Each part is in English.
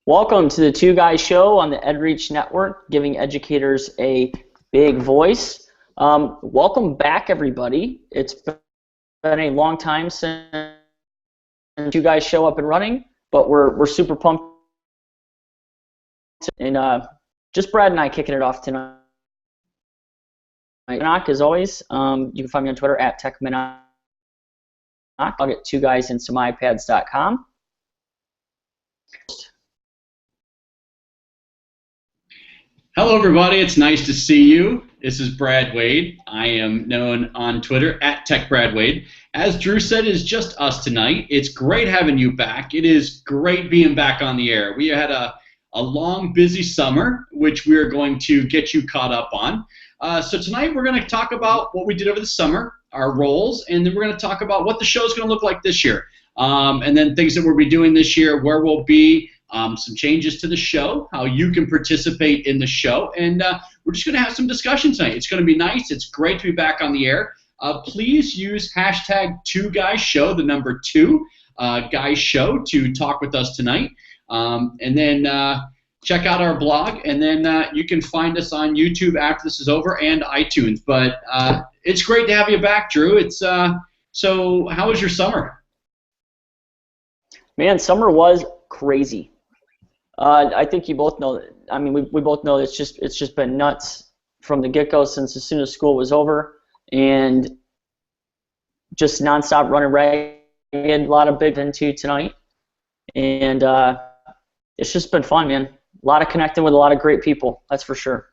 Welcome to the Two Guys Show on the EdReach Network, giving educators a big voice. Welcome back, everybody. It's been a long time since Two Guys Show up and running, but we're super pumped. And just Brad and I kicking it off tonight. As always, you can find me on Twitter at TechMinoc. I'll get twoguysinsomeyipads.com. Hello, everybody. It's nice to see you. This is Brad Wade. I am known on Twitter at TechBradWade. As Drew said, it's just us tonight. It's great having you back. It is great being back on the air. We had a long, busy summer, which we are going to get you caught up on. So tonight we're going to talk about what we did over the summer, our roles, and then we're going to talk about what the show is going to look like this year, and then things that we'll be doing this year, where we'll be. Some changes to the show, how you can participate in the show, and we're just going to have some discussion tonight. It's going to be nice. It's great to be back on the air. Please use hashtag 2GuysShow, the number 2 Guys Show, to talk with us tonight. And then check out our blog, and then you can find us on YouTube after this is over and iTunes. But it's great to have you back, Drew. It's so how was your summer? Man, summer was crazy. I think you both know. I mean, we both know it's just been nuts from the get-go since as soon as school was over, and just nonstop running ragged. A lot of big into tonight, and it's just been fun, man. A lot of connecting with a lot of great people. That's for sure.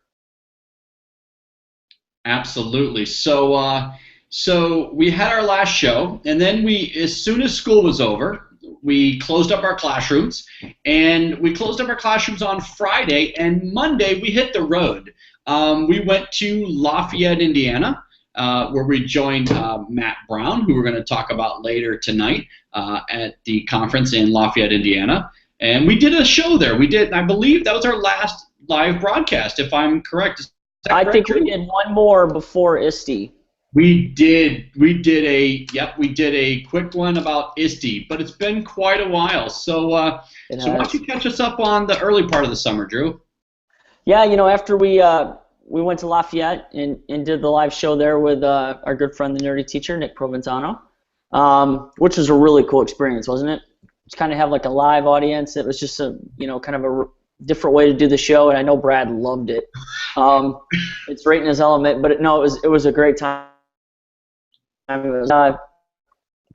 Absolutely. So we had our last show, and then as soon as school was over, we closed up our classrooms, and we closed up our classrooms on Friday, and Monday we hit the road. We went to Lafayette, Indiana, where we joined Matt Brown, who we're going to talk about later tonight at the conference in Lafayette, Indiana. And we did a show there. I believe that was our last live broadcast, if I'm correct. I think we did one more before ISTE. We did a quick one about ISTE, but it's been quite a while. So why don't you catch us up on the early part of the summer, Drew? Yeah, after we went to Lafayette and did the live show there with our good friend, the nerdy teacher, Nick Provenzano, which was a really cool experience, wasn't it? To kind of have like a live audience. It was just a kind of a different way to do the show, and I know Brad loved it. It's right in his element, but it was a great time.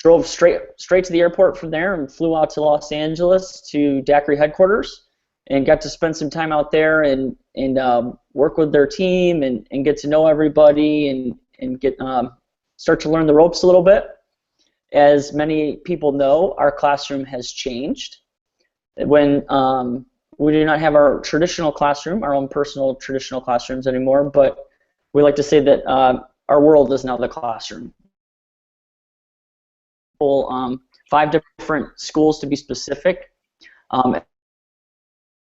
Drove straight to the airport from there and flew out to Los Angeles to DAQRI headquarters and got to spend some time out there and work with their team and get to know everybody and get start to learn the ropes a little bit. As many people know, our classroom has changed. When we do not have our traditional classroom, our own personal traditional classrooms anymore, but we like to say that our world is now the classroom. 5 different schools to be specific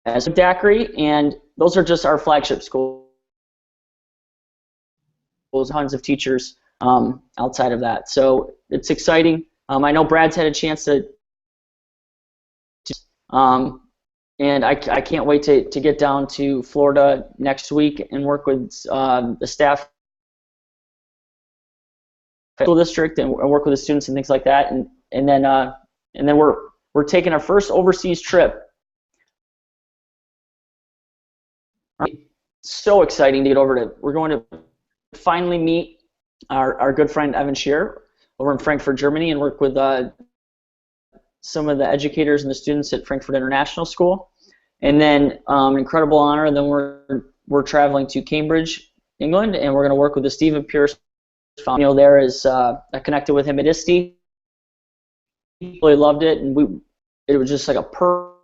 as DAQRI, and those are just our flagship schools. Tons of teachers outside of that, so it's exciting. I know Brad's had a chance to and I can't wait to get down to Florida next week and work with the staff school district and work with the students and things like that, and then we're taking our first overseas trip. So exciting to get over to. We're going to finally meet our good friend Evan Scheer over in Frankfurt, Germany, and work with some of the educators and the students at Frankfurt International School. And then an incredible honor. And then we're traveling to Cambridge, England, and we're going to work with the Stephen Pierce. There is I connected with him at ISTE. Really loved it, and it was just like a perfect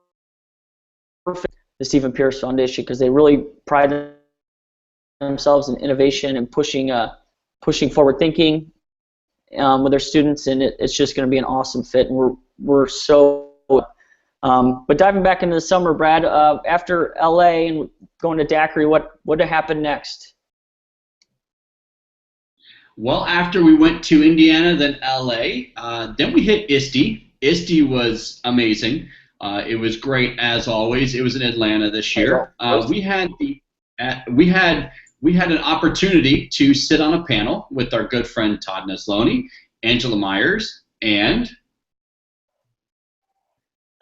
the Stephen Pierce Foundation, because they really pride themselves in innovation and pushing forward thinking with their students, and it's just going to be an awesome fit. And we're so. But diving back into the summer, Brad, after LA and going to DAQRI, what happened next? Well, after we went to Indiana, then LA, then we hit ISTE. ISTE was amazing. It was great as always. It was in Atlanta this year. As We had an opportunity to sit on a panel with our good friend Todd Neslony, Angela Myers, and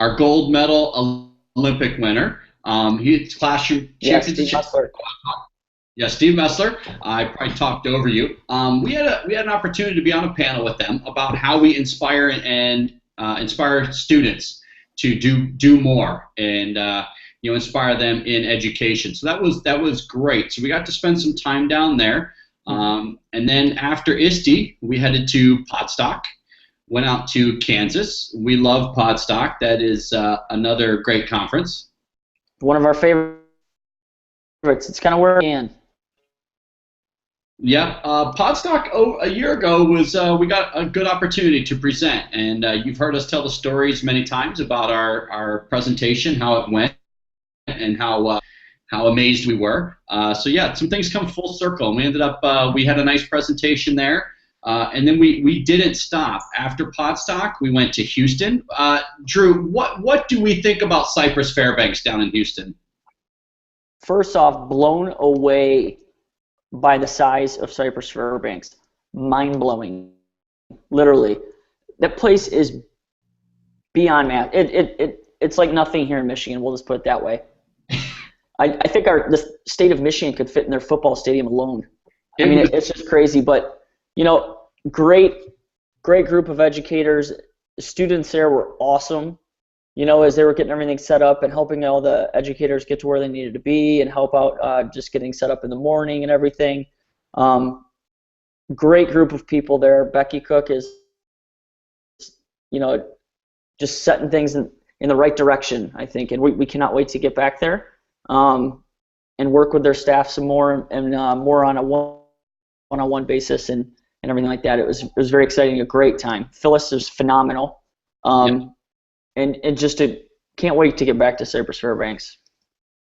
our gold medal Olympic winner. He's classroom. Steve Messler. Yeah, Steve Messler. I probably talked over you. We had an opportunity to be on a panel with them about how we inspire and inspire students to do more and inspire them in education. So that was great. So we got to spend some time down there. And then after ISTE, we headed to Podstock. Went out to Kansas. We love Podstock. That is another great conference. One of our favorites. It's kind of where we can. Yeah, Podstock a year ago was we got a good opportunity to present, and you've heard us tell the stories many times about our presentation, how it went, and how amazed we were. So yeah, some things come full circle, and we ended up we had a nice presentation there, and then we didn't stop after Podstock. We went to Houston. Drew, what do we think about Cypress Fairbanks down in Houston? First off, blown away by the size of Cypress Fairbanks. Mind-blowing. Literally. That place is beyond math. It's like nothing here in Michigan. We'll just put it that way. I think the state of Michigan could fit in their football stadium alone. I mean, it's just crazy. But, great group of educators. The students there were awesome. As they were getting everything set up and helping all the educators get to where they needed to be and help out just getting set up in the morning and everything. Great group of people there. Becky Cook is, just setting things in the right direction, I think, and we cannot wait to get back there and work with their staff some more and more on a one-on-one basis and everything like that. It was very exciting, a great time. Phyllis is phenomenal. Yep. And just can't wait to get back to Cypress Fairbanks.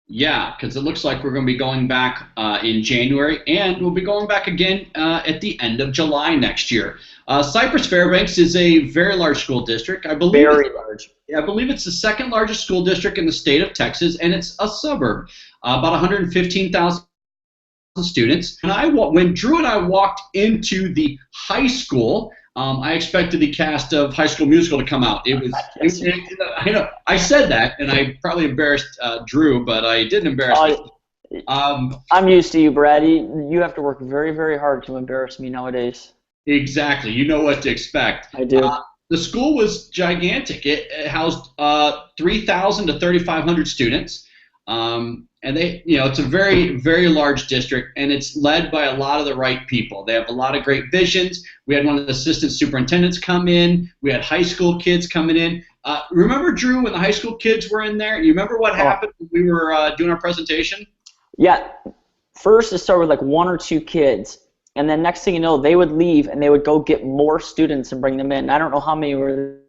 Yeah, because it looks like we're going to be going back in January, and we'll be going back again at the end of July next year. Cypress Fairbanks is a very large school district. I believe very large. I believe it's the second largest school district in the state of Texas, and it's a suburb, about 115,000 students. And when Drew and I walked into the high school, I expected the cast of High School Musical to come out. I know I said that, and I probably embarrassed Drew, but I didn't embarrass him. I'm used to you, Brad. You have to work very, very hard to embarrass me nowadays. Exactly. You know what to expect. I do. The school was gigantic. It housed 3,000 to 3,500 students. And it's a very, very large district, and it's led by a lot of the right people. They have a lot of great visions. We had one of the assistant superintendents come in. We had high school kids coming in. Remember, Drew, when the high school kids were in there? You remember what happened when we were doing our presentation? Yeah. First, it started with like one or two kids, and then next thing you know, they would leave, and they would go get more students and bring them in. I don't know how many were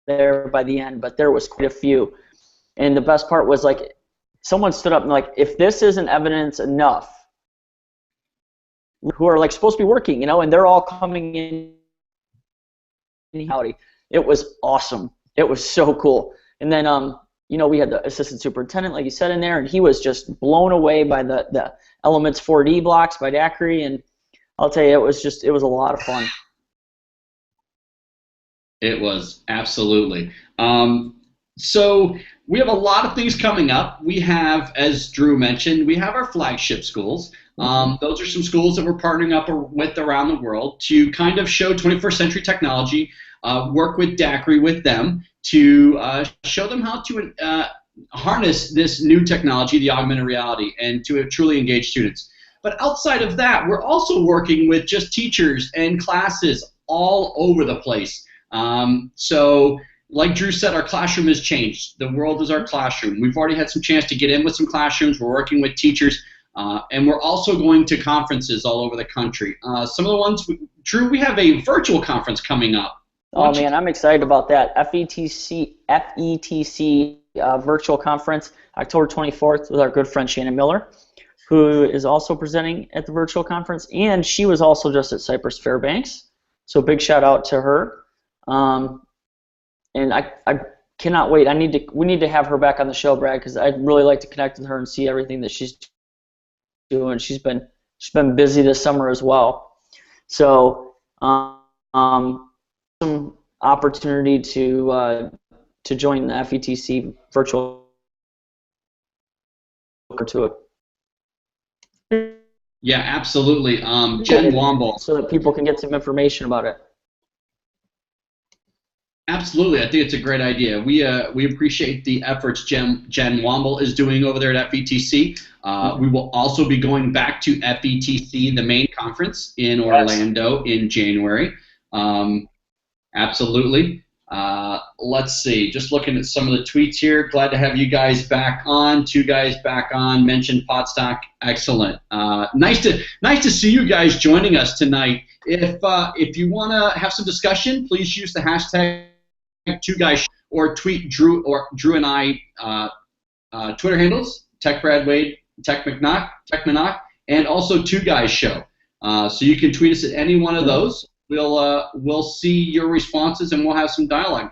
there by the end, but there was quite a few. And the best part was, like, someone stood up and like, if this isn't evidence enough, who are like supposed to be working, and they're all coming in. It was awesome. It was so cool. And then, we had the assistant superintendent, like you said, in there, and he was just blown away by the Elements 4D blocks by Dacry, and I'll tell you, it was a lot of fun. It was, absolutely. So we have a lot of things coming up. We have, as Drew mentioned, we have our flagship schools. Those are some schools that we're partnering up with around the world to kind of show 21st century technology, work with Dacry with them to show them how to harness this new technology, the augmented reality, and to truly engage students. But outside of that, we're also working with just teachers and classes all over the place. So like Drew said, our classroom has changed. The world is our classroom. We've already had some chance to get in with some classrooms. We're working with teachers, and we're also going to conferences all over the country. Some of the ones, Drew, we have a virtual conference coming up. Oh man, I'm excited about that. FETC virtual conference, October 24th, with our good friend Shannon Miller, who is also presenting at the virtual conference, and she was also just at Cypress Fairbanks. So big shout out to her. And cannot wait. We need to have her back on the show, Brad, because I'd really like to connect with her and see everything that she's doing. She's been busy this summer as well. So some opportunity to join the FETC virtual tour. Yeah, absolutely. Jen Womble. So that people can get some information about it. Absolutely, I think it's a great idea. We appreciate the efforts Jen Womble is doing over there at FETC. We will also be going back to FETC, the main conference in Orlando in January. Absolutely. Let's see. Just looking at some of the tweets here. Glad to have you guys back on. 2 guys back on. Mentioned Podstock. Excellent. Nice to see you guys joining us tonight. If you want to have some discussion, please use the hashtag 2guys or tweet Drew and I Twitter handles, Tech Brad Wade, Tech McNock, and also 2guys show. So you can tweet us at any one of those. We'll see your responses and we'll have some dialogue.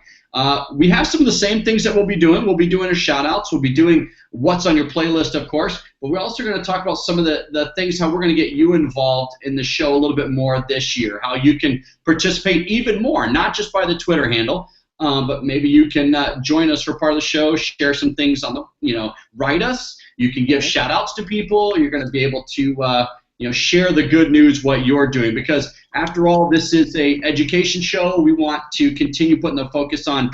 We have some of the same things that we'll be doing. We'll be doing our shout-outs. We'll be doing what's on your playlist, of course. But we're also going to talk about some of the things, how we're going to get you involved in the show a little bit more this year, how you can participate even more, not just by the Twitter handle, but maybe you can join us for part of the show, share some things on the, write us. You can give shout-outs to people. You're going to be able to share the good news, what you're doing, because after all, this is a education show. We want to continue putting the focus on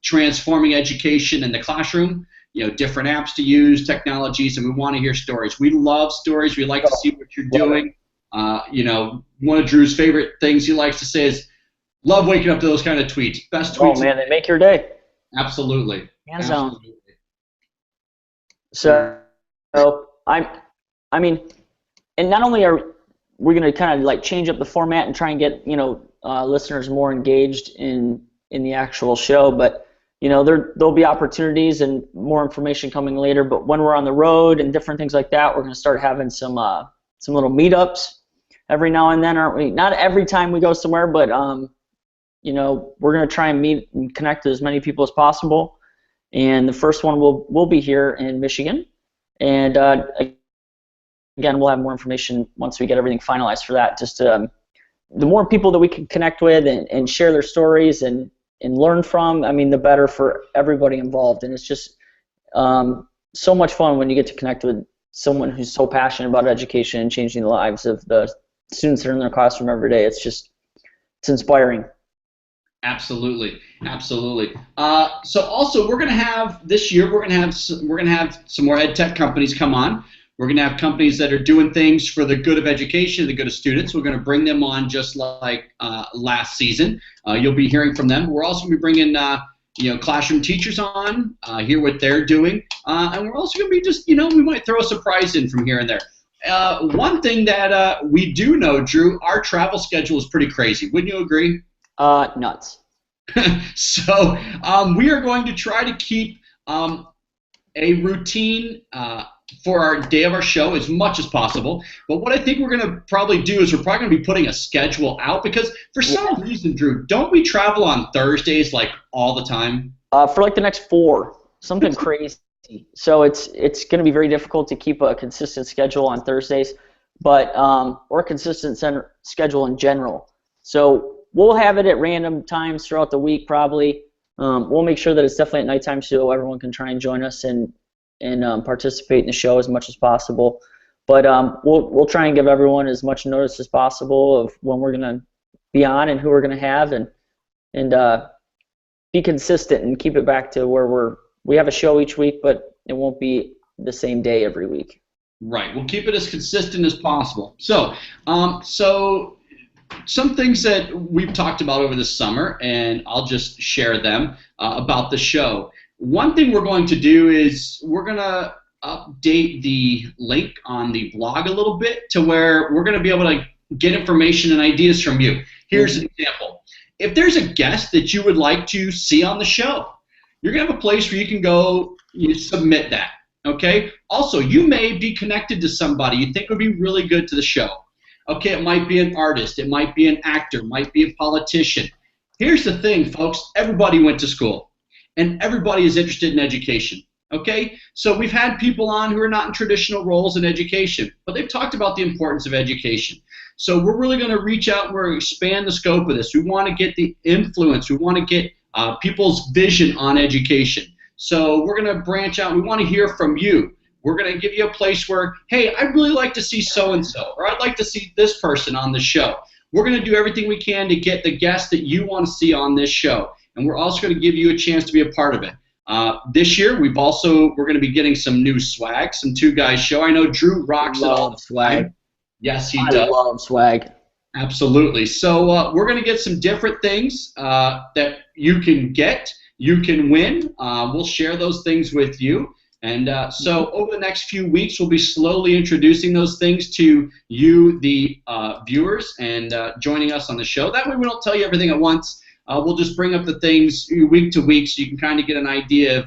transforming education in the classroom, different apps to use, technologies, and we want to hear stories. We love stories. We like to see what you're doing. One of Drew's favorite things he likes to say is, love waking up to those kind of tweets. Best tweets. Oh, man, they make your day. Absolutely. Hands down. So I mean, and not only are we going to kind of like change up the format and try and get listeners more engaged in the actual show, but there'll be opportunities and more information coming later. But when we're on the road and different things like that, we're going to start having some little meetups every now and then, aren't we? Not every time we go somewhere, but we're going to try and meet and connect with as many people as possible. And the first one will be here in Michigan, and again, we'll have more information once we get everything finalized for that. Just the more people that we can connect with and share their stories and learn from, the better for everybody involved. And it's just so much fun when you get to connect with someone who's so passionate about education and changing the lives of the students that are in their classroom every day. It's inspiring. Absolutely. So also, we're going to have this year. We're going to have some more ed tech companies come on. We're going to have companies that are doing things for the good of education, the good of students. We're going to bring them on just like last season. You'll be hearing from them. We're also going to be bringing classroom teachers on, hear what they're doing, and we're also going to be just we might throw a surprise in from here and there. One thing that we do know, Drew, our travel schedule is pretty crazy. Wouldn't you agree? Nuts. So we are going to try to keep a routine for our day of our show as much as possible. But what I think we're going to probably do is we're probably going to be putting a schedule out, because for some reason, Drew, don't we travel on Thursdays like all the time? For like the next 4, something crazy. So it's going to be very difficult to keep a consistent schedule on Thursdays, but or a consistent schedule in general. So we'll have it at random times throughout the week probably. We'll make sure that it's definitely at nighttime so everyone can try and join us and participate in the show as much as possible. But we'll try and give everyone as much notice as possible of when we're going to be on and who we're going to have, and be consistent and keep it back to where we have a show each week, but it won't be the same day every week. Right. We'll keep it as consistent as possible. So some things that we've talked about over the summer, and I'll just share them about the show. One thing we're going to do is we're going to update the link on the blog a little bit to where we're going to be able to get information and ideas from you. Here's an example. If there's a guest that you would like to see on the show, you're going to have a place where you can go submit that, okay? Also, you may be connected to somebody you think would be really good to the show. Okay, it might be an artist, it might be an actor, it might be a politician. Here's the thing, folks. Everybody went to school. and everybody is interested in education. Okay, so we've had people on who are not in traditional roles in education, but they've talked about the importance of education. So we're really going to reach out and we're expand the scope of this. We want to get the influence. We want to get people's vision on education. So we're going to branch out. We want to hear from you. We're going to give you a place where, hey, I'd really like to see so-and-so, or I'd like to see this person on the show. We're going to do everything we can to get the guests that you want to see on this show. And we're also going to give you a chance to be a part of it. This year, we're going to be getting some new swag, some Two Guys show. I know Drew rocks it all the swag. time. Yes, he does. I love swag. Absolutely. So we're going to get some different things that you can get, you can win. We'll share those things with you. And so over the next few weeks, we'll be slowly introducing those things to you, the viewers, and joining us on the show. That way we don't tell you everything at once. We'll just bring up the things week to week so you can kind of get an idea of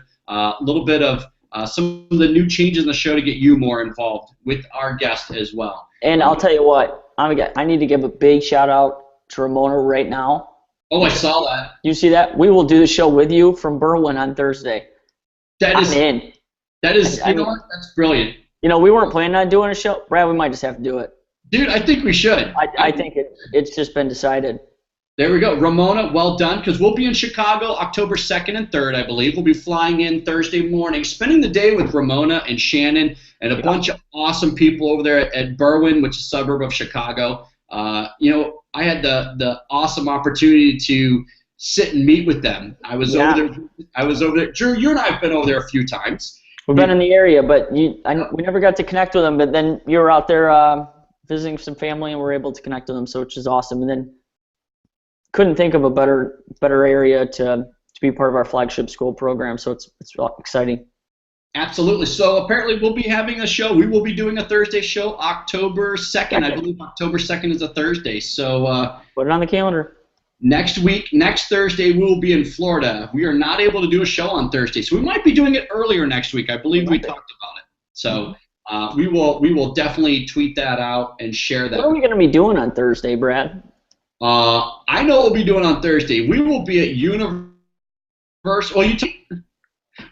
a little bit of some of the new changes in the show to get you more involved with our guest as well. And I'll tell you what, I need to give a big shout out to Ramona right now. Oh, I saw that. You see that? We will do the show with you from Berwyn on Thursday. I'm in. That is, you know what? That's brilliant. You know, we weren't planning on doing a show. Brad, we might just have to do it. Dude, I think we should. I think it's just been decided. There we go. Ramona, well done, because we'll be in Chicago October 2nd and 3rd, I believe. We'll be flying in Thursday morning, spending the day with Ramona and Shannon and a bunch of awesome people over there at Berwyn, which is a suburb of Chicago. You know, I had the awesome opportunity to sit and meet with them. I was over there. Drew, you and I have been over there a few times. We've been in the area, but we never got to connect with them. But then you were out there visiting some family, and we were able to connect with them, so which is awesome. And then couldn't think of a better area to be part of our flagship school program. So it's exciting. Absolutely. So apparently we'll be having a show. We will be doing a Thursday show October 2nd. I believe October 2nd is a Thursday. So put it on the calendar. Next Thursday, we will be in Florida. We are not able to do a show on Thursday, so we might be doing it earlier next week. I believe we talked about it. So we will definitely tweet that out and share that. What are we going to be doing on Thursday, Brad? I know what we'll be doing on Thursday. We will be at Universal. Well,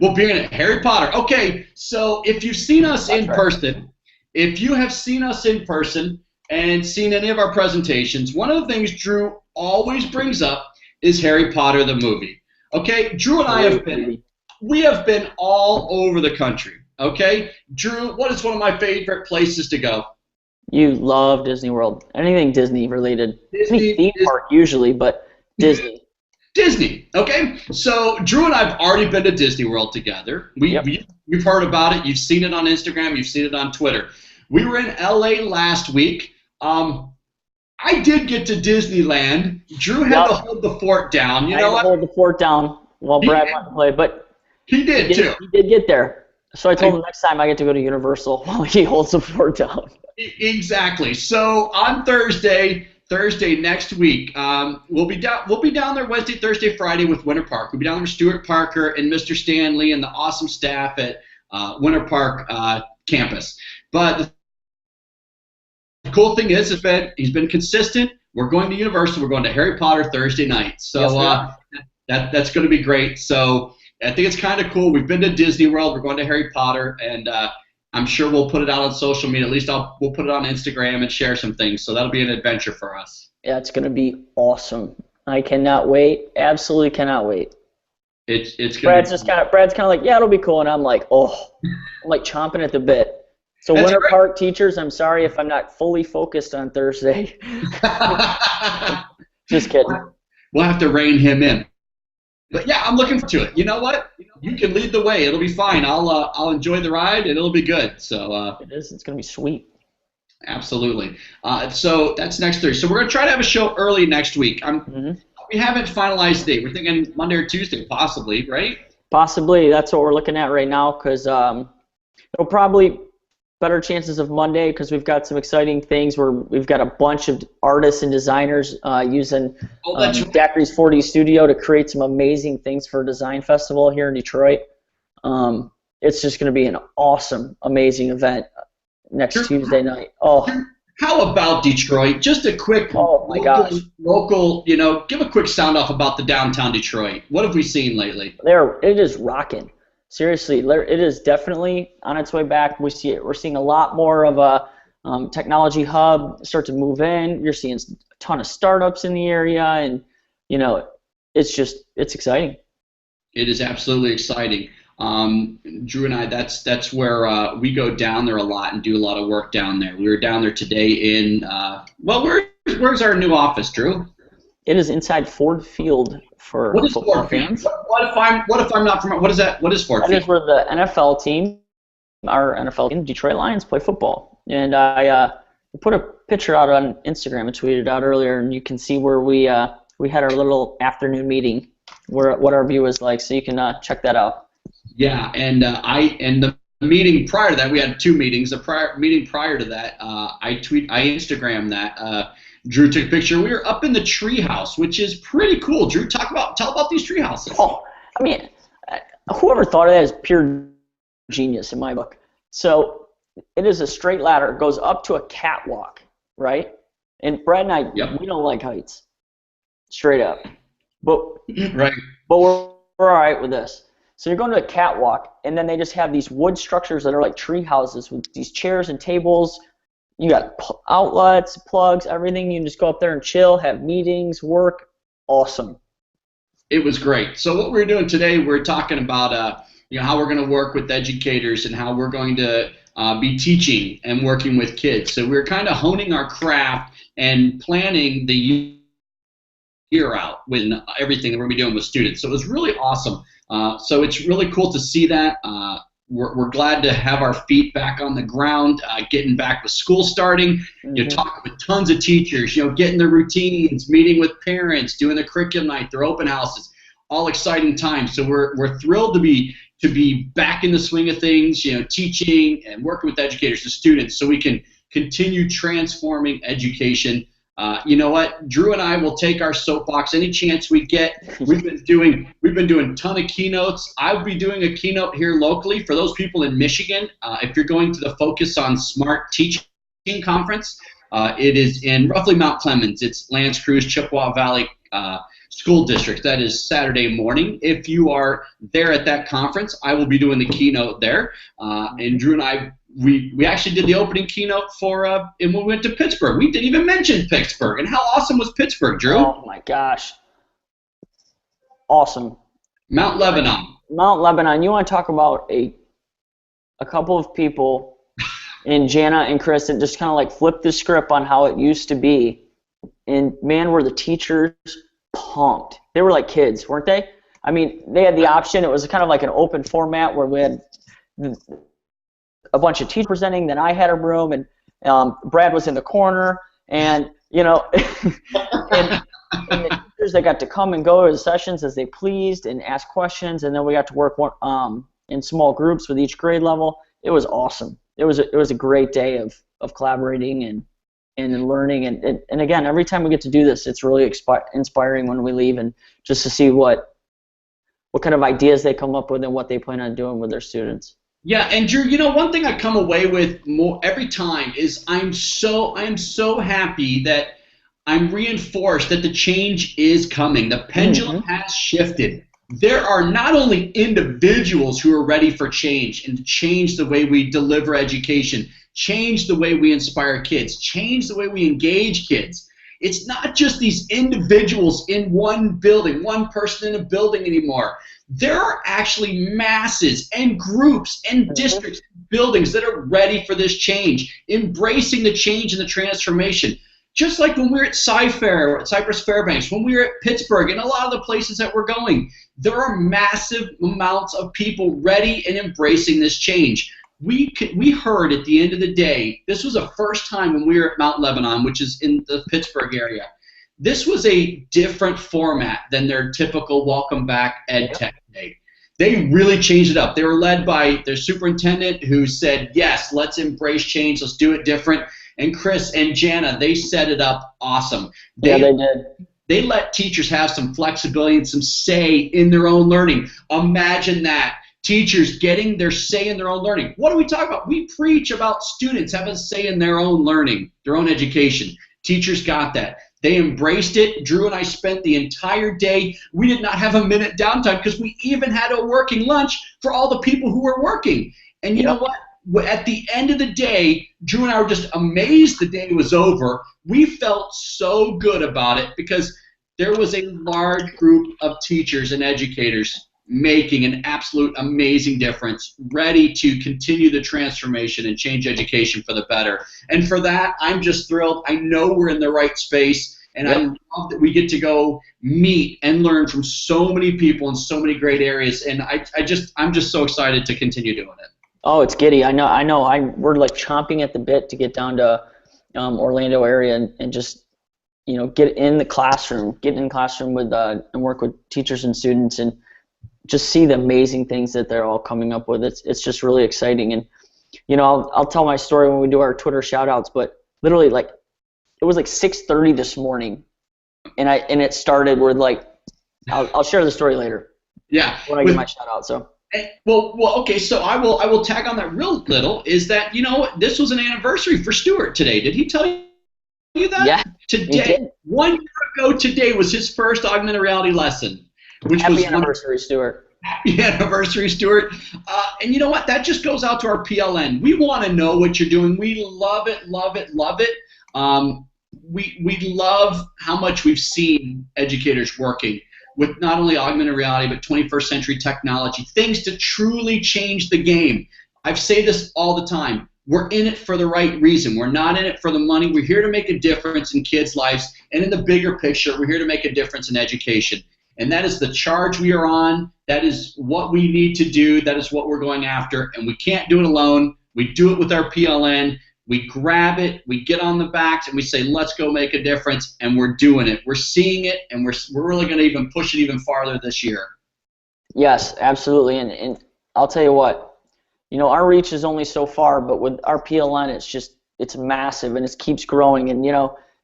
we'll be at Harry Potter. Okay, so if you've seen us in person, if you have seen us in person and seen any of our presentations, one of the things Drew always brings up is Harry Potter the movie. Okay, Drew and I have been all over the country. Okay, Drew, what is one of my favorite places to go? You love Disney World. Anything Disney related. Disney theme park usually, but Disney. Disney. Okay, so Drew and I have already been to Disney World together. We've heard about it. You've seen it on Instagram. You've seen it on Twitter. We were in LA last week. I did get to Disneyland. Drew had to hold the fort down. You know what? Hold the fort down while Brad went to play, but he did too. He did get there. So I told him next time I get to go to Universal while he holds the fort down. Exactly. So on Thursday next week, we'll be down there Wednesday, Thursday, Friday with Winter Park. We'll be down there with Stuart Parker and Mr. Stanley and the awesome staff at Winter Park campus. But the cool thing is he's been consistent. We're going to Universal. We're going to Harry Potter Thursday night. So that's going to be great. So I think it's kind of cool. We've been to Disney World. We're going to Harry Potter, and I'm sure we'll put it out on social media. At least we'll put it on Instagram and share some things. So that'll be an adventure for us. Yeah, it's going to be awesome. I cannot wait. Absolutely cannot wait. It's Brad's kind of like, yeah, it'll be cool, and I'm like, I'm like chomping at the bit. So Winter Park teachers, I'm sorry if I'm not fully focused on Thursday. Just kidding. We'll have to rein him in. But yeah, I'm looking forward to it. You know what? You can lead the way. It'll be fine. I'll enjoy the ride, and it'll be good. So it is. It's gonna be sweet. Absolutely. So that's next Thursday. So we're gonna try to have a show early next week. We haven't finalized the date. We're thinking Monday or Tuesday, possibly, right? Possibly. That's what we're looking at right now, because it'll probably better chances of Monday because we've got some exciting things where we've got a bunch of artists and designers using Daiquiri's 4D Studio to create some amazing things for a design festival here in Detroit. It's just going to be an awesome, amazing event next Tuesday night. Oh, How about Detroit? Just a quick Oh my gosh. local, give a quick sound off about the downtown Detroit. What have we seen lately? It is rocking. Seriously, it is definitely on its way back. We're seeing a lot more of a technology hub start to move in. You're seeing a ton of startups in the area, and it's exciting. It is absolutely exciting. Drew and I, that's where we go down there a lot and do a lot of work down there. We were down there today in where's our new office, Drew? It is inside Ford Field for what is football Ford fans. Field? What if I'm not from? What is that? What is Ford Field? That is where the NFL team, our NFL team, Detroit Lions, play football. And I put a picture out on Instagram and tweeted out earlier, and you can see where we had our little afternoon meeting, what our view is like. So you can check that out. Yeah, and the meeting prior to that, we had two meetings. The meeting prior to that, I Instagrammed that. Drew took a picture. We were up in the treehouse, which is pretty cool. Drew, tell about these tree houses. Oh, I mean, whoever thought of that is pure genius in my book. So it is a straight ladder. It goes up to a catwalk, right? And Brad and I, we don't like heights, straight up. But right. But we're all right with this. So you're going to a catwalk, and then they just have these wood structures that are like tree houses with these chairs and tables. You got outlets, plugs, everything. You can just go up there and chill, have meetings, work. Awesome. It was great. So what we're doing today, we're talking about how we're going to work with educators and how we're going to be teaching and working with kids. So we're kind of honing our craft and planning the year out with everything that we're going to be doing with students. So it was really awesome. So it's really cool to see that. We're glad to have our feet back on the ground, getting back with school starting. Talking with tons of teachers, getting their routines, meeting with parents, doing the curriculum night, their open houses, all exciting times. So we're thrilled to be back in the swing of things, teaching and working with educators and students, so we can continue transforming education. You know what? Drew and I will take our soapbox any chance we get. We've been doing a ton of keynotes. I'll be doing a keynote here locally for those people in Michigan. If you're going to the Focus on Smart Teaching conference, it is in roughly Mount Clemens. It's L'Anse Creuse, Chippewa Valley School District. That is Saturday morning. If you are there at that conference, I will be doing the keynote there. And Drew and I, we actually did the opening keynote for and when we went to Pittsburgh. We didn't even mention Pittsburgh. And how awesome was Pittsburgh, Drew? Oh my gosh. Awesome. Mount Lebanon. Mount Lebanon. You want to talk about a couple of people in Jana and Chris that just kind of like flipped the script on how it used to be. And man, were the teachers pumped. They were like kids, weren't they? I mean, they had the option. It was kind of like an open format where we had a bunch of teachers presenting, then I had a room, and Brad was in the corner, and and the teachers that got to come and go to the sessions as they pleased and ask questions, and then we got to work in small groups with each grade level. It was awesome. It was a great day of collaborating and learning, and again, every time we get to do this, it's really inspiring when we leave, and just to see what kind of ideas they come up with and what they plan on doing with their students. Yeah, and Drew, one thing I come away with more every time is I am so happy that I'm reinforced that the change is coming. The pendulum has shifted. There are not only individuals who are ready for change and to change the way we deliver education, change the way we inspire kids, change the way we engage kids. It's not just these individuals in one building, one person in a building anymore. There are actually masses and groups and districts, buildings that are ready for this change, embracing the change and the transformation. Just like when we were at Cy-Fair, at Cypress Fairbanks, when we were at Pittsburgh, and a lot of the places that we're going, there are massive amounts of people ready and embracing this change. We heard at the end of the day, this was the first time when we were at Mount Lebanon, which is in the Pittsburgh area. This was a different format than their typical Welcome Back Ed Tech Day. They really changed it up. They were led by their superintendent who said, yes, let's embrace change, let's do it different. And Chris and Jana, they set it up awesome. They did. They let teachers have some flexibility and some say in their own learning. Imagine that. teachers getting their say in their own learning. What do we talk about? We preach about students having a say in their own learning, their own education. Teachers got that. They embraced it. Drew and I spent the entire day. We did not have a minute downtime because we even had a working lunch for all the people who were working. And you know what? At the end of the day, Drew and I were just amazed the day was over. We felt so good about it because there was a large group of teachers and educators making an absolute amazing difference, ready to continue the transformation and change education for the better. And for that, I'm just thrilled. I know we're in the right space, and I love that we get to go meet and learn from so many people in so many great areas. And I'm just so excited to continue doing it. Oh, it's giddy. I know. We're like chomping at the bit to get down to Orlando area and just get in the classroom, with and work with teachers and students and just see the amazing things that they're all coming up with. It's just really exciting. And I'll tell my story when we do our Twitter shout outs, but literally it was like 6:30 this morning, and it started with I'll share the story later. Yeah. When I get my shout out. So. Well, okay. So I will tag on that real little. Is that this was an anniversary for Stuart today? Did he tell you that? Yeah. Today, 1 year ago today was his first augmented reality lesson, which was happy anniversary, Stuart. Happy anniversary, Stuart. And you know what? That just goes out to our PLN. We want to know what you're doing. We love it, love it, love it. We love how much we've seen educators working with not only augmented reality, but 21st century technology, things to truly change the game. I say this all the time. We're in it for the right reason. We're not in it for the money. We're here to make a difference in kids' lives. And in the bigger picture, we're here to make a difference in education. And that is the charge we are on. That is what we need to do. That is what we're going after. And we can't do it alone. We do it with our PLN. We grab it, we get on the backs, and we say, let's go make a difference, and we're doing it. We're seeing it, and we're really going to even push it even farther this year. Yes, absolutely. And I'll tell you what, our reach is only so far, but with our PLN, it's massive, and it keeps growing. And,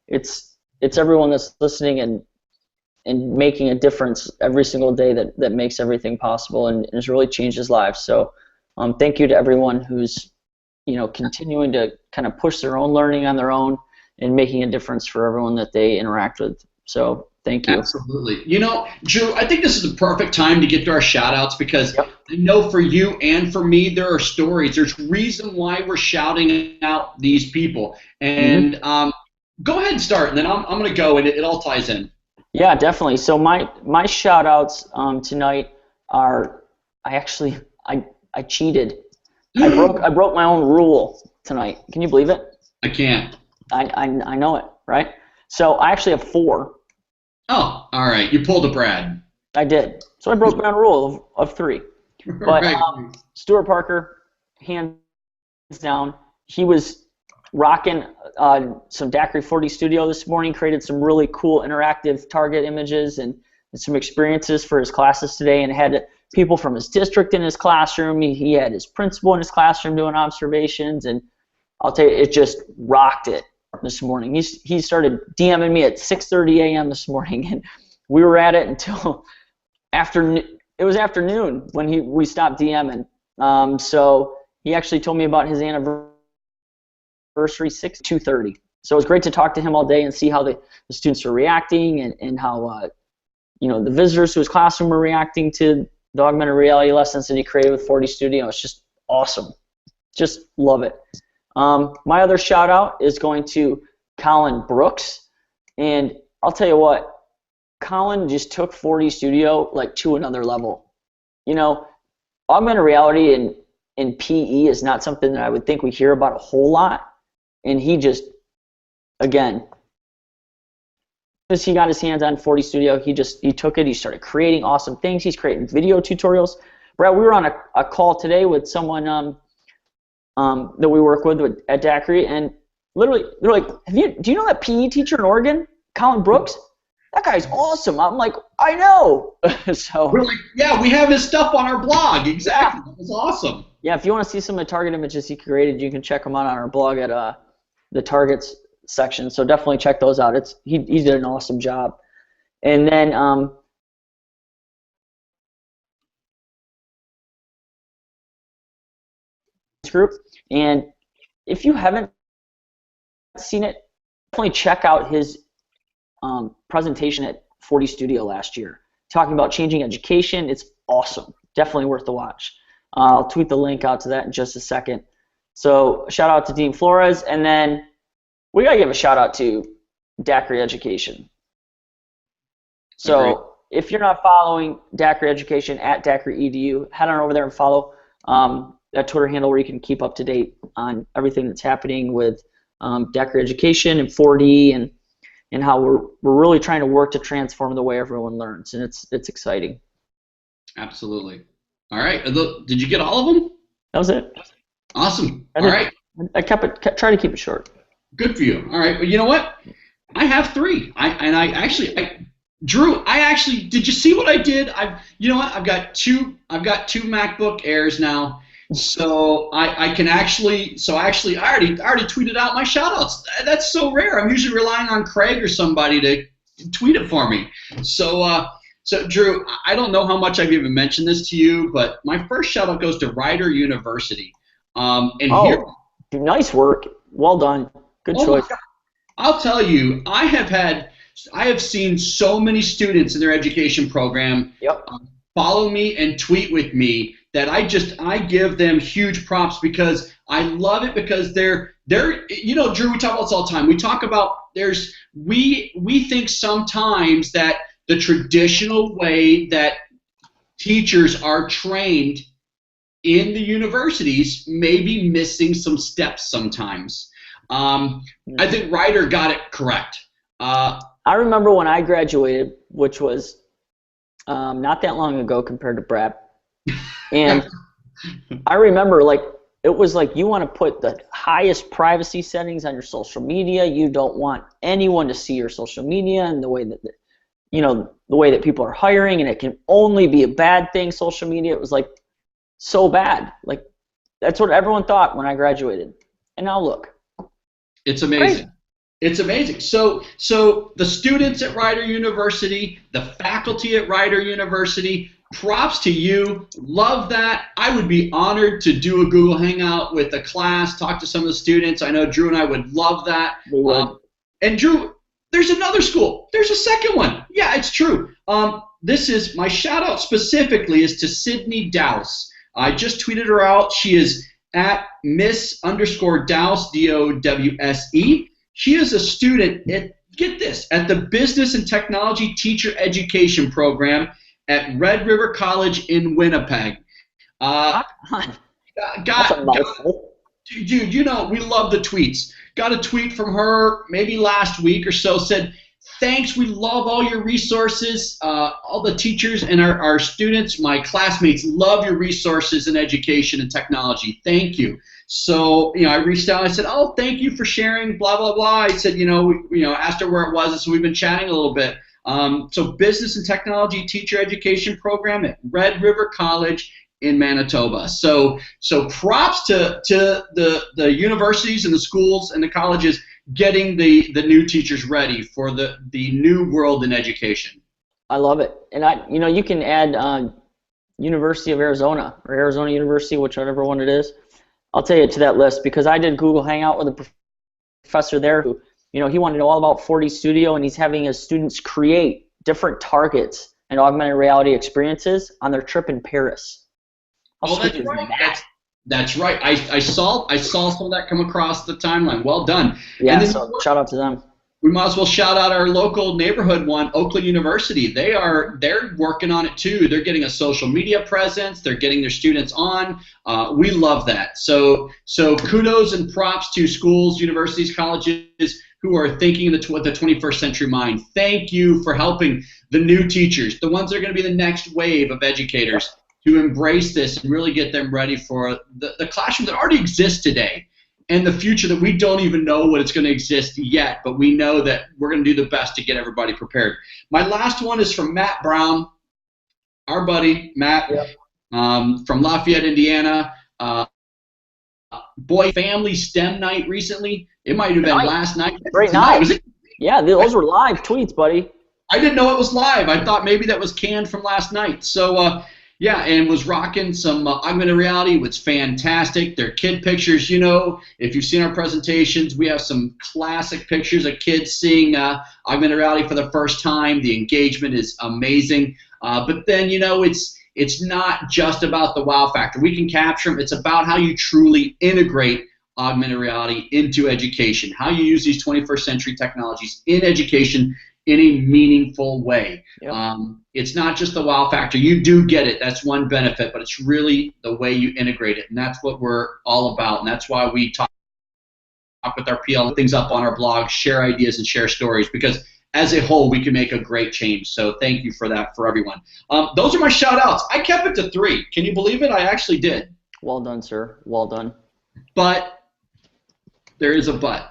it's everyone that's listening and making a difference every single day that makes everything possible and has really changed his lives. So thank you to everyone who's continuing to kind of push their own learning on their own and making a difference for everyone that they interact with. So thank you. Absolutely. Drew, I think this is the perfect time to get to our shout outs because I know for you and for me, there are stories. There's reason why we're shouting out these people. And go ahead and start, and then I'm going to go, and it all ties in. Yeah, definitely. So my shout outs tonight are, I cheated. I broke my own rule tonight. Can you believe it? I can't. I know it, right? So I actually have 4. Oh, all right. You pulled a Brad. I did. So I broke my own rule of 3. But Stuart Parker, hands down, he was rocking some DAQRI 4D Studio this morning, created some really cool interactive target images and some experiences for his classes today, and had people from his district in his classroom. He had his principal in his classroom doing observations, and I'll tell you, it just rocked it this morning. He started DMing me at 6:30 a.m. this morning, and we were at it until afternoon. It was afternoon when we stopped DMing. So he actually told me about his anniversary 2:30. So it was great to talk to him all day and see how the students are reacting and how the visitors to his classroom were reacting to the augmented reality lessons that he created with 4D Studio. It's just awesome. Just love it. My other shout out is going to Colin Brooks, and I'll tell you what, Colin just took 4D Studio to another level. Augmented reality in PE is not something that I would think we hear about a whole lot, and he just, again, as he got his hands on 4D Studio, he took it, he started creating awesome things. He's creating video tutorials. Brad, we were on a call today with someone that we work with at DAQRI, and literally, they're like, do you know that PE teacher in Oregon, Colin Brooks? That guy's awesome. I'm like, I know. So we're like, yeah, we have his stuff on our blog. Exactly. Yeah. That was awesome. Yeah, if you want to see some of the target images he created, you can check them out on our blog at the targets section. So definitely check those out. He did an awesome job. And then group. And if you haven't seen it, definitely check out his presentation at 40 Studio last year, talking about changing education. It's awesome. Definitely worth the watch. I'll tweet the link out to that in just a second. So shout out to Dean Flores, and then we gotta give a shout out to Daiquiri Education. So if you're not following Daiquiri Education at Daiquiri EDU, head on over there and follow that Twitter handle where you can keep up to date on everything that's happening with Daiquiri Education and 4D and how we're really trying to work to transform the way everyone learns, and it's exciting. Absolutely. All right. Did you get all of them? That was it. Awesome. All right. I try to keep it short. Good for you. All right. Well, you know what? I have 3. Drew, did you see what I did? You know what? I've got two MacBook Airs now. So I already tweeted out my shout outs. That's so rare. I'm usually relying on Craig or somebody to tweet it for me. So Drew, I don't know how much I've even mentioned this to you, but my first shout out goes to Rider University. Nice work. Well done. Good choice. I'll tell you, I have seen so many students in their education program follow me and tweet with me that I give them huge props because I love it, because they're Drew, we talk about this all the time. We talk about we think sometimes that the traditional way that teachers are trained in the universities may be missing some steps sometimes. I think Ryder got it correct. I remember when I graduated, which was not that long ago compared to Brad, and I remember it was like you want to put the highest privacy settings on your social media. You don't want anyone to see your social media and the way that people are hiring, and it can only be a bad thing. Social media, it was like so bad. Like that's what everyone thought when I graduated, and now look. It's amazing. Great. It's amazing. So the students at Rider University, the faculty at Rider University, props to you. Love that. I would be honored to do a Google Hangout with the class, talk to some of the students. I know Drew and I would love that. We would. And Drew, there's another school. There's a second one. Yeah, it's true. This is my shout out specifically is to Sydney Dowse. I just tweeted her out. She is at Miss_Dowse, D-O-W-S-E. She is a student at, get this, at the Business and Technology Teacher Education Program at Red River College in Winnipeg. Dude, we love the tweets. Got a tweet from her maybe last week or so, said, thanks, we love all your resources. All the teachers and our students, my classmates, love your resources in education and technology. Thank you. So, I reached out. I said, oh, thank you for sharing, blah, blah, blah. I said, asked her where it was, and so we've been chatting a little bit. So Business and Technology Teacher Education Program at Red River College in Manitoba. So props to the universities and the schools and the colleges getting the new teachers ready for the new world in education. I love it. And you can add University of Arizona or Arizona University, whichever one it is. I'll tell you to that list because I did Google Hangout with a professor there who, he wanted to know all about 4D Studio, and he's having his students create different targets and augmented reality experiences on their trip in Paris. That's right. That's right. I saw some of that come across the timeline. Well done. Yeah, so shout out to them. We might as well shout out our local neighborhood one, Oakland University. They're working on it too. They're getting a social media presence. They're getting their students on. We love that. So kudos and props to schools, universities, colleges who are thinking in the 21st century mind. Thank you for helping the new teachers, the ones that are going to be the next wave of educators, to embrace this and really get them ready for the classroom that already exists today and the future that we don't even know what it's going to exist yet, but we know that we're going to do the best to get everybody prepared. My last one is from Matt Brown, our buddy, Matt, from Lafayette, Indiana. Boy, family STEM night recently. It might have been last night. Great night. Was it? Yeah, those were live tweets, buddy. I didn't know it was live. I thought maybe that was canned from last night. So, Yeah, and was rocking some augmented reality. Was fantastic. Their kid pictures, if you've seen our presentations, we have some classic pictures of kids seeing augmented reality for the first time. The engagement is amazing. But then, it's not just about the wow factor. We can capture them. It's about how you truly integrate augmented reality into education, how you use these 21st century technologies in education in a meaningful way. Yep. It's not just the wow factor. You do get it. That's one benefit, but it's really the way you integrate it, and that's what we're all about. And that's why we talk with our PL, things up on our blog, share ideas and share stories, because as a whole, we can make a great change. So thank you for that for everyone. Those are my shout-outs. I kept it to 3. Can you believe it? I actually did. Well done, sir. Well done. But there is a but.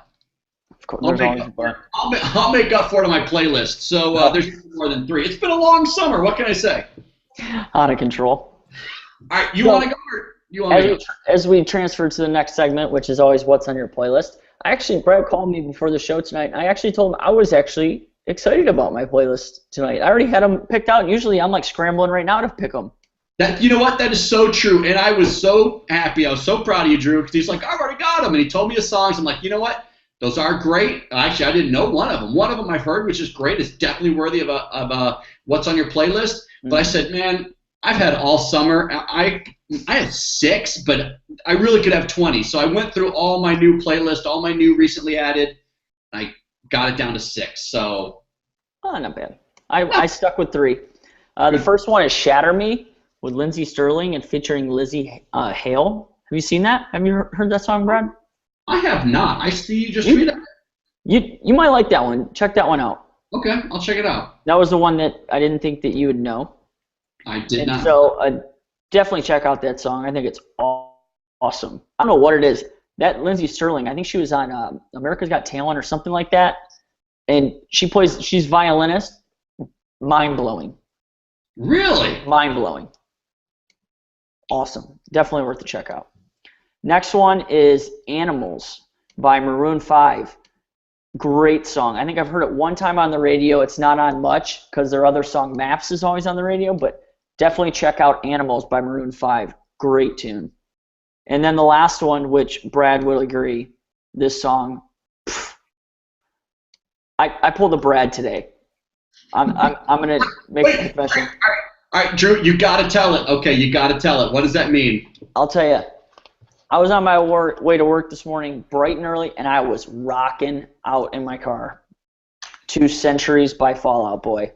Of course, there's always a but. I'll make up for it on my playlist. So there's more than 3. It's been a long summer. What can I say? Out of control. All right, you want to go or you want me to go? As we transfer to the next segment, which is always what's on your playlist, Brad called me before the show tonight, and I actually told him I was actually excited about my playlist tonight. I already had them picked out, and usually I'm like scrambling right now to pick them. You know what? That is so true, and I was so happy. I was so proud of you, Drew, because he's like, I've already got them, and he told me his songs. I'm like, you know what? Those are great. Actually, I didn't know one of them. One of them I've heard, which is great. It's definitely worthy of a what's on your playlist. Mm-hmm. But I said, man, I've had all summer. I have 6, but I really could have 20. So I went through all my new playlists, all my new recently added. I got it down to 6. So. Oh, not bad. I stuck with 3. The first one is Shatter Me with Lindsey Sterling and featuring Lizzie Hale. Have you seen that? Have you heard that song, Brad? I have not. I see you just read it. You might like that one. Check that one out. Okay, I'll check it out. That was the one that I didn't think that you would know. I did not. So definitely check out that song. I think it's awesome. I don't know what it is. That Lindsey Sterling, I think she was on America's Got Talent or something like that. And she's violinist. Mind-blowing. Really? Mind-blowing. Awesome. Definitely worth the check out. Next one is Animals by Maroon 5. Great song. I think I've heard it one time on the radio. It's not on much because their other song, Maps, is always on the radio, but definitely check out Animals by Maroon 5. Great tune. And then the last one, which Brad will agree, this song, I pulled a Brad today. I'm going to make a confession. All right, Drew, you got to tell it. Okay, you got to tell it. What does that mean? I'll tell you. I was on my way to work this morning bright and early, and I was rocking out in my car. 2 Centuries by Fall Out Boy.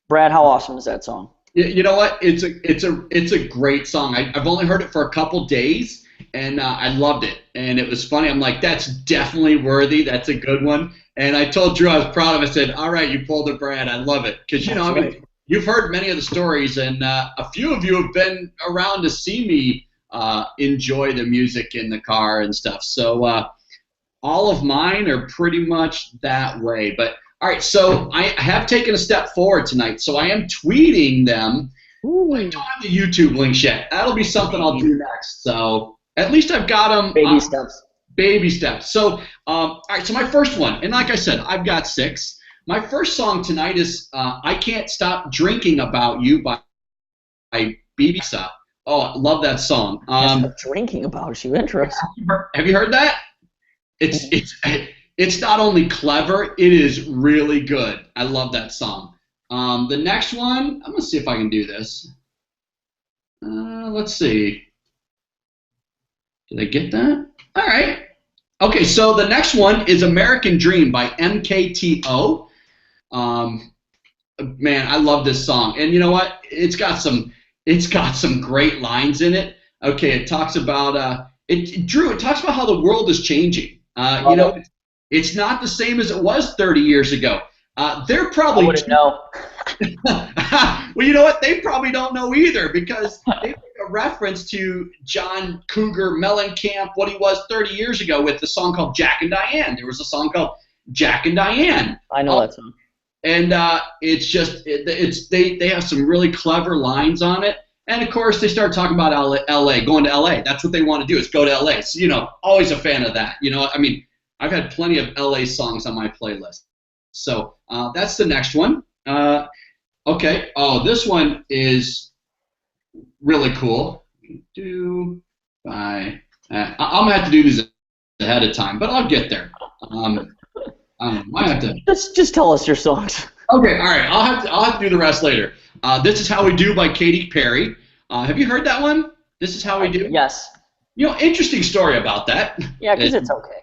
Brad, how awesome is that song? You know what? It's a great song. I've only heard it for a couple days, and I loved it. And it was funny. I'm like, that's definitely worthy. That's a good one. And I told Drew I was proud of it. I said, all right, you pulled it, Brad. I love it. Because, right. You've heard many of the stories, and a few of you have been around to see me enjoy the music in the car and stuff. So all of mine are pretty much that way. But all right, so I have taken a step forward tonight. So I am tweeting them. Ooh. I don't have the YouTube links yet. That'll be something I'll do next. So at least I've got them. Baby steps. Baby steps. So all right, so my first one, and like I said, I've got 6. My first song tonight is I Can't Stop Drinking About You by BB Stop. Oh, I love that song. Drinking About You, interesting. Have you heard that? It's not only clever, it is really good. I love that song. The next one, I'm gonna see if I can do this. Let's see. Did I get that? All right. Okay, so the next one is American Dream by MKTO. Man, I love this song, and you know what? It's got some great lines in it. Okay, it talks about Drew. It talks about how the world is changing. It's not the same as it was 30 years ago. They're probably. I wouldn't know. Well, you know what? They probably don't know either because they make a reference to John Cougar Mellencamp, what he was 30 years ago with the song called Jack and Diane. There was a song called Jack and Diane. I know that song. And it's just they have some really clever lines on it. And of course, they start talking about LA, going to LA. That's what they want to do is go to LA. So, always a fan of that. I mean, I've had plenty of LA songs on my playlist. So that's the next one. Okay. Oh, this one is really cool. Do by I'm gonna have to do these ahead of time, but I'll get there. I might have to. Just tell us your songs. Okay, all right. I'll have to do the rest later. This is How We Do by Katy Perry. Have you heard that one? This is How We Do. Yes. Interesting story about that. Yeah, because it's okay.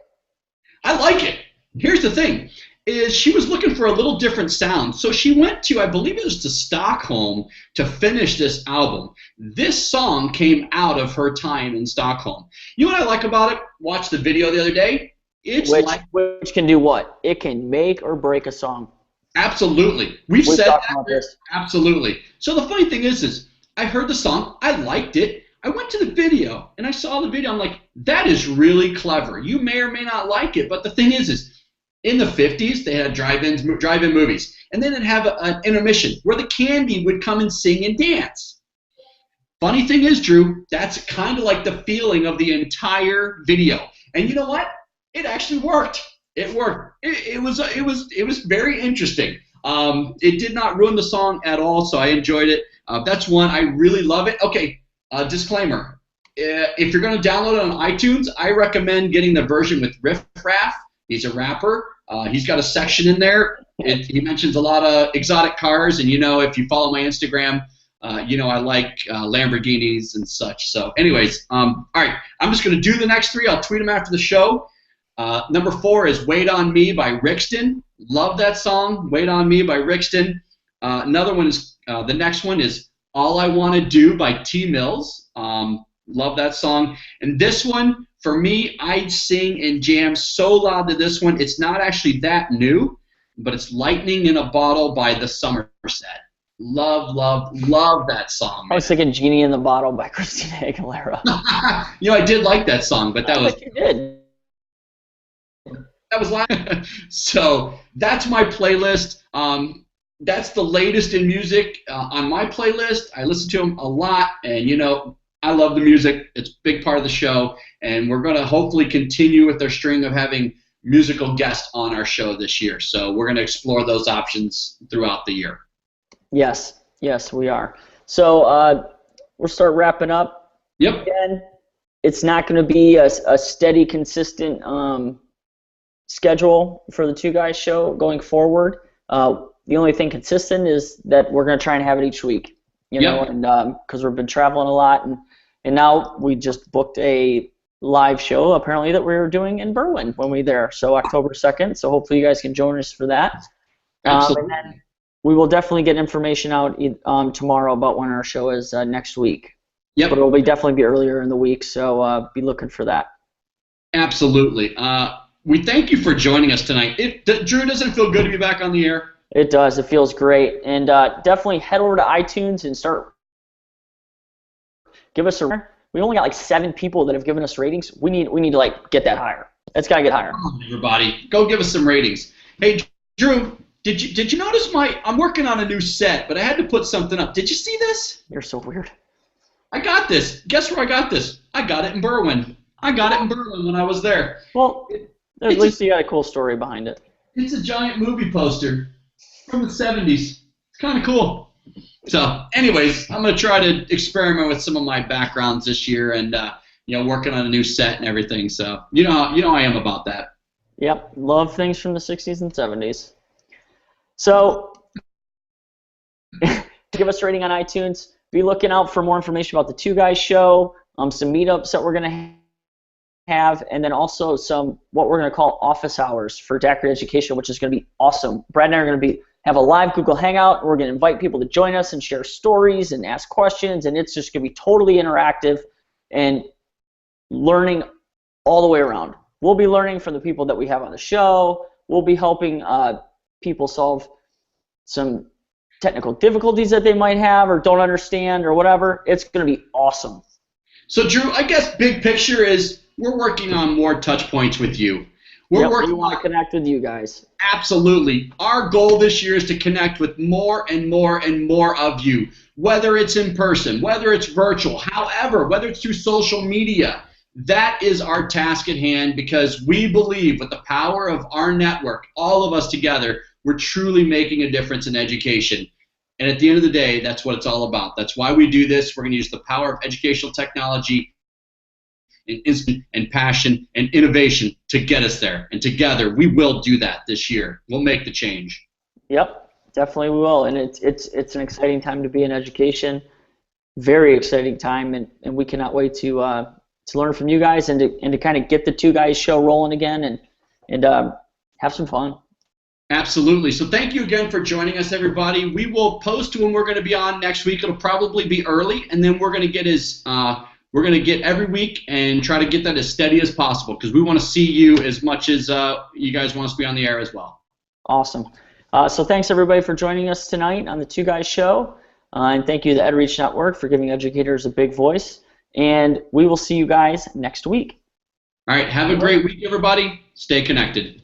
I like it. Here's the thing: is she was looking for a little different sound, so she went to, I believe it was to Stockholm to finish this album. This song came out of her time in Stockholm. You know what I like about it? Watched the video the other day. Which can do what? It can make or break a song. Absolutely. We've said talked that. about this. Absolutely. So the funny thing is I heard the song, I liked it. I went to the video and I saw the video. I'm like, that is really clever. You may or may not like it, but the thing is in the 50s they had drive-in movies, and then they'd have an intermission where the Candy would come and sing and dance. Funny thing is, Drew, that's kind of like the feeling of the entire video. And you know what? It actually worked. It worked. It was very interesting. It did not ruin the song at all, so I enjoyed it. That's one. I really love it. Okay, disclaimer. If you're going to download it on iTunes, I recommend getting the version with Riff Raff. He's a rapper. He's got a section in there. He mentions a lot of exotic cars, and if you follow my Instagram, I like Lamborghinis and such. So anyways, all right, I'm just going to do the next three. I'll tweet them after the show. Number 4 is Wait on Me by Rixton. Love that song, Wait on Me by Rixton. Another one is, the next one is All I Want to Do by T Mills. Love that song. And this one, for me, I sing and jam so loud to this one. It's not actually that new, but it's Lightning in a Bottle by The Somerset. Love, love, love that song. I was thinking Genie in the Bottle by Christina Aguilera. I did like that song, but that was... You did. That was last. So that's my playlist. That's the latest in music on my playlist. I listen to them a lot, and I love the music. It's a big part of the show, and we're going to hopefully continue with our string of having musical guests on our show this year. So we're going to explore those options throughout the year. Yes, we are. So we'll start wrapping up. Yep. Again, it's not going to be a steady, consistent schedule for the Two Guys show going forward. The only thing consistent is that we're going to try and have it each week, and because we've been traveling a lot, and now we just booked a live show apparently that we're doing in Berwyn when we're there, so October 2nd, so hopefully you guys can join us for that. Absolutely. And then we will definitely get information out tomorrow about when our show is next week. Yep. But it will definitely be earlier in the week, so be looking for that. Absolutely. We thank you for joining us tonight. Drew, doesn't it feel good to be back on the air? It does. It feels great. And definitely head over to iTunes and give us a... We only got like 7 people that have given us ratings. We need to get that higher. It's got to get higher. Come on, everybody. Go give us some ratings. Hey, Drew, did you notice I'm working on a new set, but I had to put something up. Did you see this? You're so weird. I got this. Guess where I got this? I got it in Berwyn. When I was there. Well, at least you got a cool story behind it. It's a giant movie poster from the 70s. It's kind of cool. So, anyways, I'm going to try to experiment with some of my backgrounds this year and, working on a new set and everything. So, you know I am about that. Yep. Love things from the 60s and 70s. So, give us a rating on iTunes. Be looking out for more information about the Two Guys show, some meetups that we're going to have, and then also some what we're going to call office hours for Daiquiri Education, which is going to be awesome. Brad and I are going to have a live Google Hangout. We're going to invite people to join us and share stories and ask questions, and it's just going to be totally interactive and learning all the way around. We'll be learning from the people that we have on the show. We'll be helping people solve some technical difficulties that they might have or don't understand or whatever. It's going to be awesome. So, Drew, I guess big picture is we're working on more touch points with you. We want to connect with you guys. Absolutely. Our goal this year is to connect with more and more and more of you, whether it's in person, whether it's virtual, however, whether it's through social media. That is our task at hand because we believe with the power of our network, all of us together, we're truly making a difference in education. And at the end of the day, that's what it's all about. That's why we do this. We're going to use the power of educational technology and instant and passion and innovation to get us there. And together, we will do that this year. We'll make the change. Yep, definitely we will. And it's an exciting time to be in education. Very exciting time, and we cannot wait to learn from you guys and to kind of get the Two Guys show rolling again and have some fun. Absolutely. So thank you again for joining us, everybody. We will post when we're going to be on next week. It'll probably be early, and then we're going to get every week and try to get that as steady as possible because we want to see you as much as you guys want us to be on the air as well. Awesome. So thanks everybody for joining us tonight on the Two Guys show. And thank you to the EdReach Network for giving educators a big voice. And we will see you guys next week. All right. Have a great week, everybody. Stay connected.